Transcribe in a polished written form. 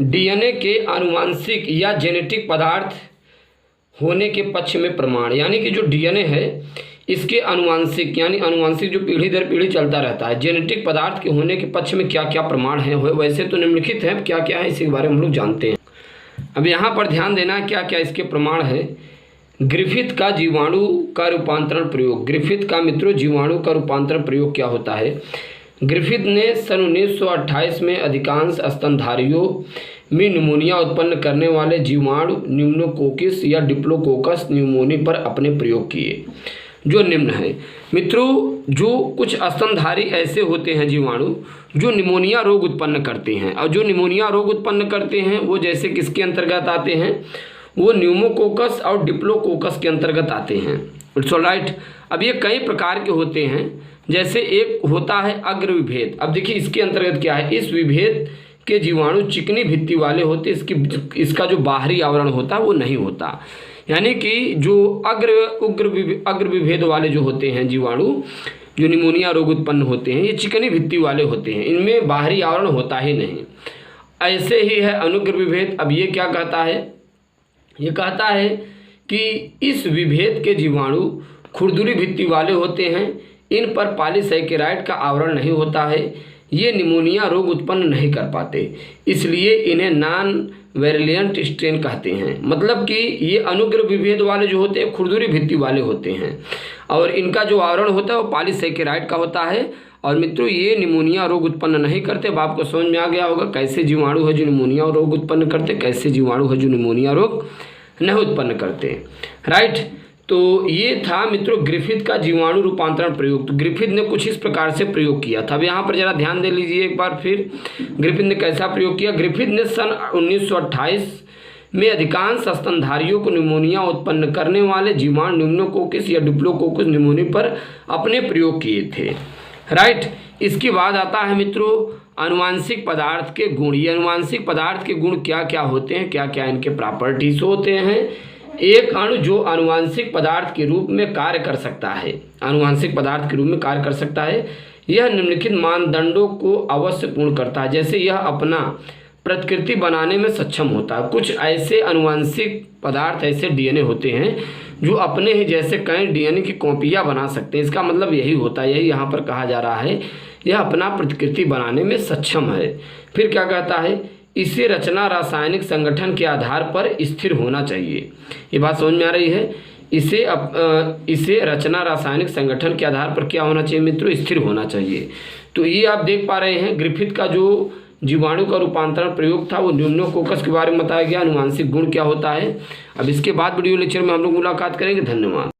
DNA के आनुवांशिक या जेनेटिक पदार्थ होने के पक्ष में प्रमाण, यानी कि जो डीएनए है इसके आनुवांशिक यानी आनुवांशिक जो पीढ़ी दर पीढ़ी चलता रहता है, जेनेटिक पदार्थ के होने के पक्ष में क्या क्या प्रमाण है, वैसे तो निम्नलिखित है, क्या क्या है इसी के बारे में हम लोग जानते हैं। अब यहाँ पर ध्यान देना क्या क्या इसके प्रमाण है। ग्रिफिथ का जीवाणु का रूपांतरण प्रयोग। ग्रिफिथ का मित्रों जीवाणु का रूपांतरण प्रयोग क्या होता है। ग्रिफिथ ने सन 1928 में अधिकांश स्तनधारियों में निमोनिया उत्पन्न करने वाले जीवाणु न्यूमोकोकस या डिप्लोकोकस न्यूमोनी पर अपने प्रयोग किए, जो निम्न है। मित्रों, जो कुछ स्तनधारी ऐसे होते हैं जीवाणु जो निमोनिया रोग उत्पन्न करते हैं, और जो निमोनिया रोग उत्पन्न करते हैं वो जैसे किसके अंतर्गत आते हैं, वो न्यूमोकोकस और डिप्लोकोकस के अंतर्गत आते हैं। It's all right. अब ये कई प्रकार के होते हैं, जैसे एक होता है अग्र विभेद। अब देखिए इसके अंतर्गत क्या है, इस विभेद के जीवाणु चिकनी भित्ति वाले होते, इसका जो बाहरी आवरण होता है वो नहीं होता, यानी कि जो अग्र विभेद वाले जो होते हैं जीवाणु जो निमोनिया रोग उत्पन्न होते हैं, ये चिकनी भित्ति वाले होते हैं, इनमें बाहरी आवरण होता ही नहीं। ऐसे ही है अनुग्र विभेद। अब ये क्या कहता है, ये कहता है कि इस विभेद के जीवाणु खुरदुरी भित्ति वाले होते हैं, इन पर पॉलीसैकेराइड का आवरण नहीं होता है, ये निमोनिया रोग उत्पन्न नहीं कर पाते, इसलिए इन्हें नॉन वेरिएंट स्ट्रेन कहते हैं। मतलब कि ये अनुग्र विभेद वाले जो होते हैं खुरदुरी भित्ति वाले होते हैं, और इनका जो आवरण होता है वो पॉलीसैकेराइड का होता है। और मित्रों ये निमोनिया रोग उत्पन्न नहीं करते। अब आपको समझ में आ गया होगा कैसे जीवाणु है जो निमोनिया रोग उत्पन्न करते, कैसे जीवाणु है जो निमोनिया रोग नहीं उत्पन्न करते। राइट। तो ये था मित्रों ग्रिफिथ का जीवाणु रूपांतरण प्रयोग। तो ग्रिफिथ ने कुछ इस प्रकार से प्रयोग किया था। अब यहाँ पर जरा ध्यान दे लीजिए एक बार फिर, ग्रिफिथ ने कैसा प्रयोग किया। ग्रिफिथ ने सन 1928 में अधिकांश स्तनधारियों को निमोनिया उत्पन्न करने वाले जीवाणु न्यूमोकोकस या डिप्लोकोकस न्यूमोनी पर अपने प्रयोग किए थे। राइट। इसके बाद आता है मित्रों आनुवांशिक पदार्थ के गुण। ये आनुवांशिक पदार्थ के गुण क्या क्या होते हैं, क्या क्या इनके प्रॉपर्टीज होते हैं। एक अणु जो आनुवांशिक पदार्थ के रूप में कार्य कर सकता है, आनुवांशिक पदार्थ के रूप में कार्य कर सकता है, यह निम्नलिखित मानदंडों को अवश्य पूर्ण करता है। जैसे यह अपना प्रतिकृति बनाने में सक्षम होता है। कुछ ऐसे आनुवांशिक पदार्थ ऐसे डीएनए होते हैं जो अपने ही जैसे कई डीएनए की कॉपियाँ बना सकते हैं। इसका मतलब यही होता है, यही यहाँ पर कहा जा रहा है, यह अपना प्रतिकृति बनाने में सक्षम है। फिर क्या कहता है, इसे रचना रासायनिक संगठन के आधार पर स्थिर होना चाहिए। ये बात समझ में आ रही है। इसे रचना रासायनिक संगठन के आधार पर क्या होना चाहिए मित्रों, स्थिर होना चाहिए। तो ये आप देख पा रहे हैं ग्रिफिथ का जो जीवाणु का रूपांतरण प्रयोग था वो न्यूमोकोकस के बारे में बताया गया, आनुवांशिक गुण क्या होता है। अब इसके बाद वीडियो लेक्चर में हम लोग मुलाकात करेंगे। धन्यवाद।